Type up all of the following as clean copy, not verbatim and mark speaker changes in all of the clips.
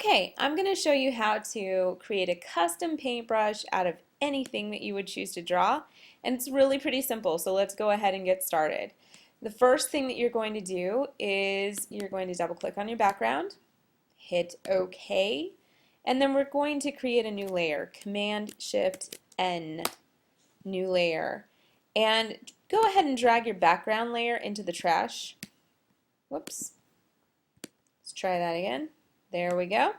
Speaker 1: Okay, I'm going to show you how to create a custom paintbrush out of anything that you would choose to draw, and it's really pretty simple, so let's go ahead and get started. The first thing that you're going to do is you're going to double click on your background, hit OK, and then we're going to create a new layer, Command Shift N, new layer, and go ahead and drag your background layer into the trash. Whoops, let's try that again. There we go.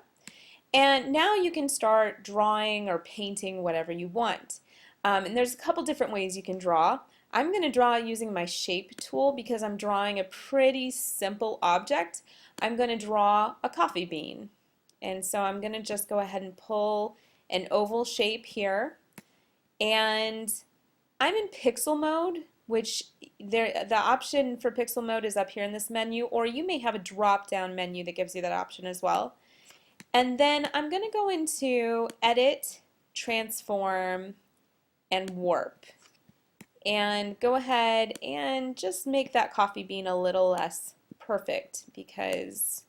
Speaker 1: And now you can start drawing or painting whatever you want. And there's a couple different ways you can draw. I'm going to draw using my shape tool because I'm drawing a pretty simple object. I'm going to draw a coffee bean. And so I'm going to just go ahead and pull an oval shape here. And I'm in pixel mode, which the option for pixel mode is up here in this menu, or you may have a drop down menu that gives you that option as well. And then I'm going to go into Edit, Transform, and Warp. And go ahead and just make that coffee bean a little less perfect because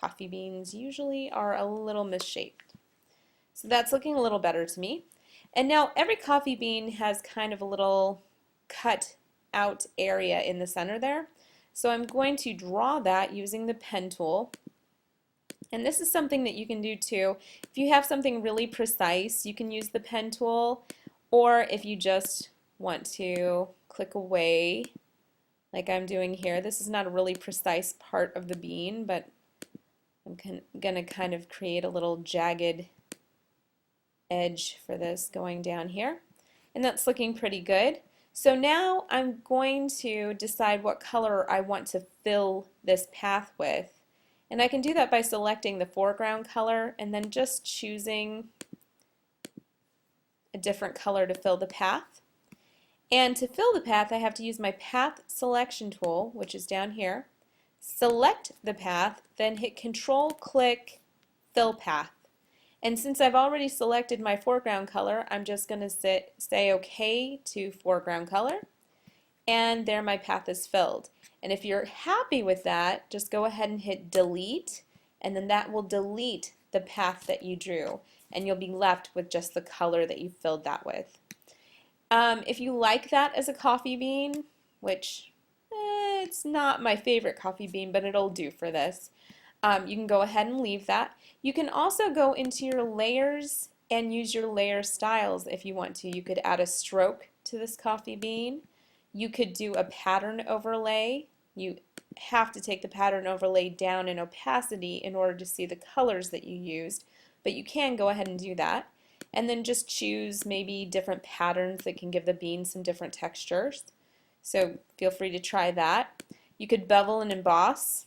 Speaker 1: coffee beans usually are a little misshaped. So that's looking a little better to me. And now every coffee bean has kind of a little cut out area in the center there. So I'm going to draw that using the pen tool. And this is something that you can do too. If you have something really precise, you can use the pen tool, or if you just want to click away like I'm doing here. This is not a really precise part of the bean, but I'm going to kind of create a little jagged edge for this going down here. And that's looking pretty good. So now I'm going to decide what color I want to fill this path with. And I can do that by selecting the foreground color and then just choosing a different color to fill the path. And to fill the path, I have to use my path selection tool, which is down here. Select the path, then hit Control click Fill Path. And since I've already selected my foreground color, I'm just going to say OK to foreground color. And there my path is filled. And if you're happy with that, just go ahead and hit delete, and then that will delete the path that you drew, and you'll be left with just the color that you filled that with. If you like that as a coffee bean, which it's not my favorite coffee bean, but it'll do for this, you can go ahead and leave that. You can also go into your layers and use your layer styles if you want to. You could add a stroke to this coffee bean. You could do a pattern overlay. You have to take the pattern overlay down in opacity in order to see the colors that you used, but you can go ahead and do that. And then just choose maybe different patterns that can give the bean some different textures. So feel free to try that. You could bevel and emboss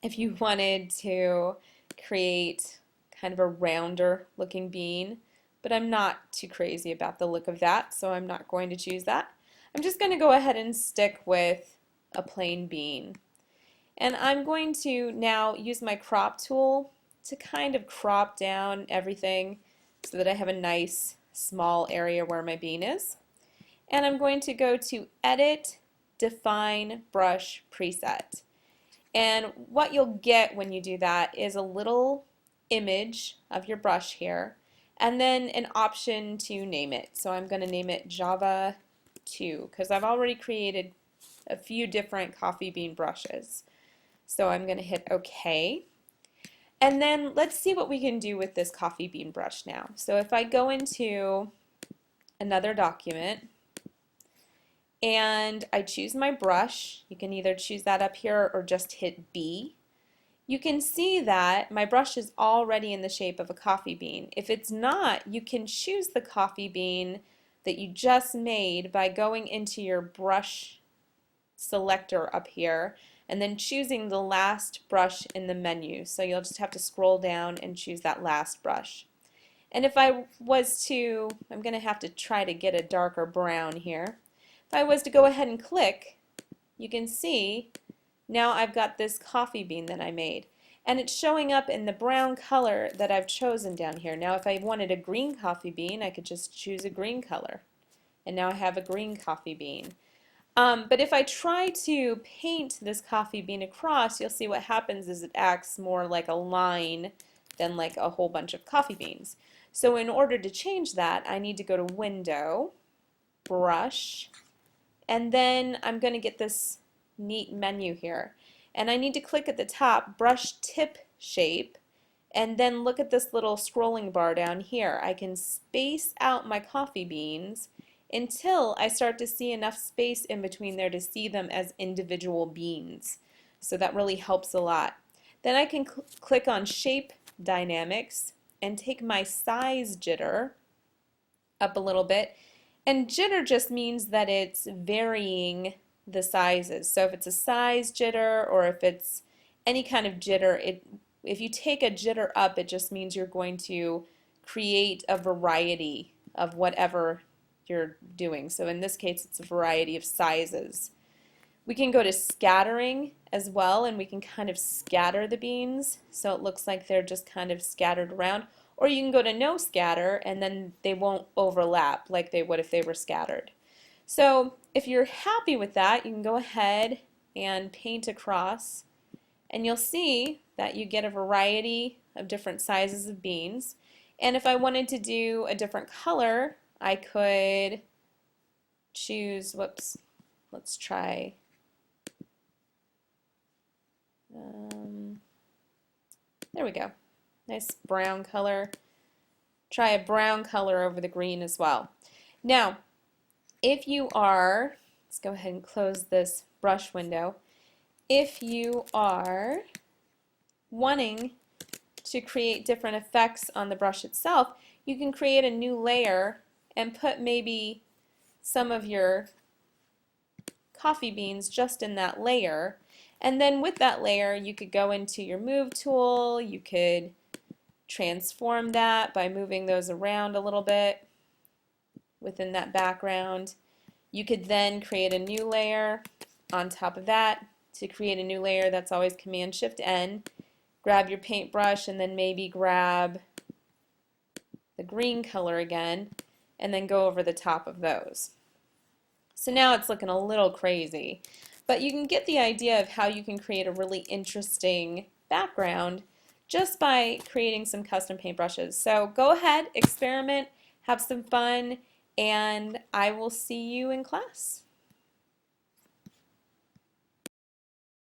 Speaker 1: if you wanted to create kind of a rounder looking bean, but I'm not too crazy about the look of that, so I'm not going to choose that. I'm just going to go ahead and stick with a plain bean. And I'm going to now use my crop tool to kind of crop down everything so that I have a nice small area where my bean is. And I'm going to go to Edit, Define, Brush, Preset. And what you'll get when you do that is a little image of your brush here, and then an option to name it. So I'm going to name it Java 2 because I've already created a few different coffee bean brushes. So I'm going to hit OK. And then let's see what we can do with this coffee bean brush now. So if I go into another document and I choose my brush, you can either choose that up here or just hit B. You can see that my brush is already in the shape of a coffee bean. If it's not, you can choose the coffee bean that you just made by going into your brush selector up here and then choosing the last brush in the menu. So you'll just have to scroll down and choose that last brush. And if I was to, I'm going to have to try to get a darker brown here. If I was to go ahead and click, you can see now I've got this coffee bean that I made. And it's showing up in the brown color that I've chosen down here. Now if I wanted a green coffee bean, I could just choose a green color. And now I have a green coffee bean. But if I try to paint this coffee bean across, you'll see what happens is it acts more like a line than like a whole bunch of coffee beans. So in order to change that, I need to go to Window, Brush, and then I'm going to get this neat menu here. And I need to click at the top, Brush Tip Shape, and then look at this little scrolling bar down here. I can space out my coffee beans until I start to see enough space in between there to see them as individual beans. So that really helps a lot. Then I can click on Shape Dynamics and take my size jitter up a little bit. And jitter just means that it's varying the sizes. So if it's a size jitter or if it's any kind of jitter, if you take a jitter up, it just means you're going to create a variety of whatever you're doing. So in this case, it's a variety of sizes. We can go to scattering as well, and we can kind of scatter the beans so it looks like they're just kind of scattered around. Or you can go to no scatter, and then they won't overlap like they would if they were scattered. So if you're happy with that, you can go ahead and paint across, and you'll see that you get a variety of different sizes of beans. And if I wanted to do a different color, I could choose, whoops, let's try, there we go. Nice brown color. Try a brown color over the green as well. Now, if you are, let's go ahead and close this brush window. If you are wanting to create different effects on the brush itself, you can create a new layer and put maybe some of your coffee beans just in that layer. And then with that layer, you could go into your Move tool, you could transform that by moving those around a little bit within that background. You could then create a new layer on top of that. To create a new layer, that's always Command-Shift-N. Grab your paintbrush and then maybe grab the green color again and then go over the top of those. So now it's looking a little crazy, but you can get the idea of how you can create a really interesting background just by creating some custom paintbrushes. So go ahead, experiment, have some fun, and I will see you in class.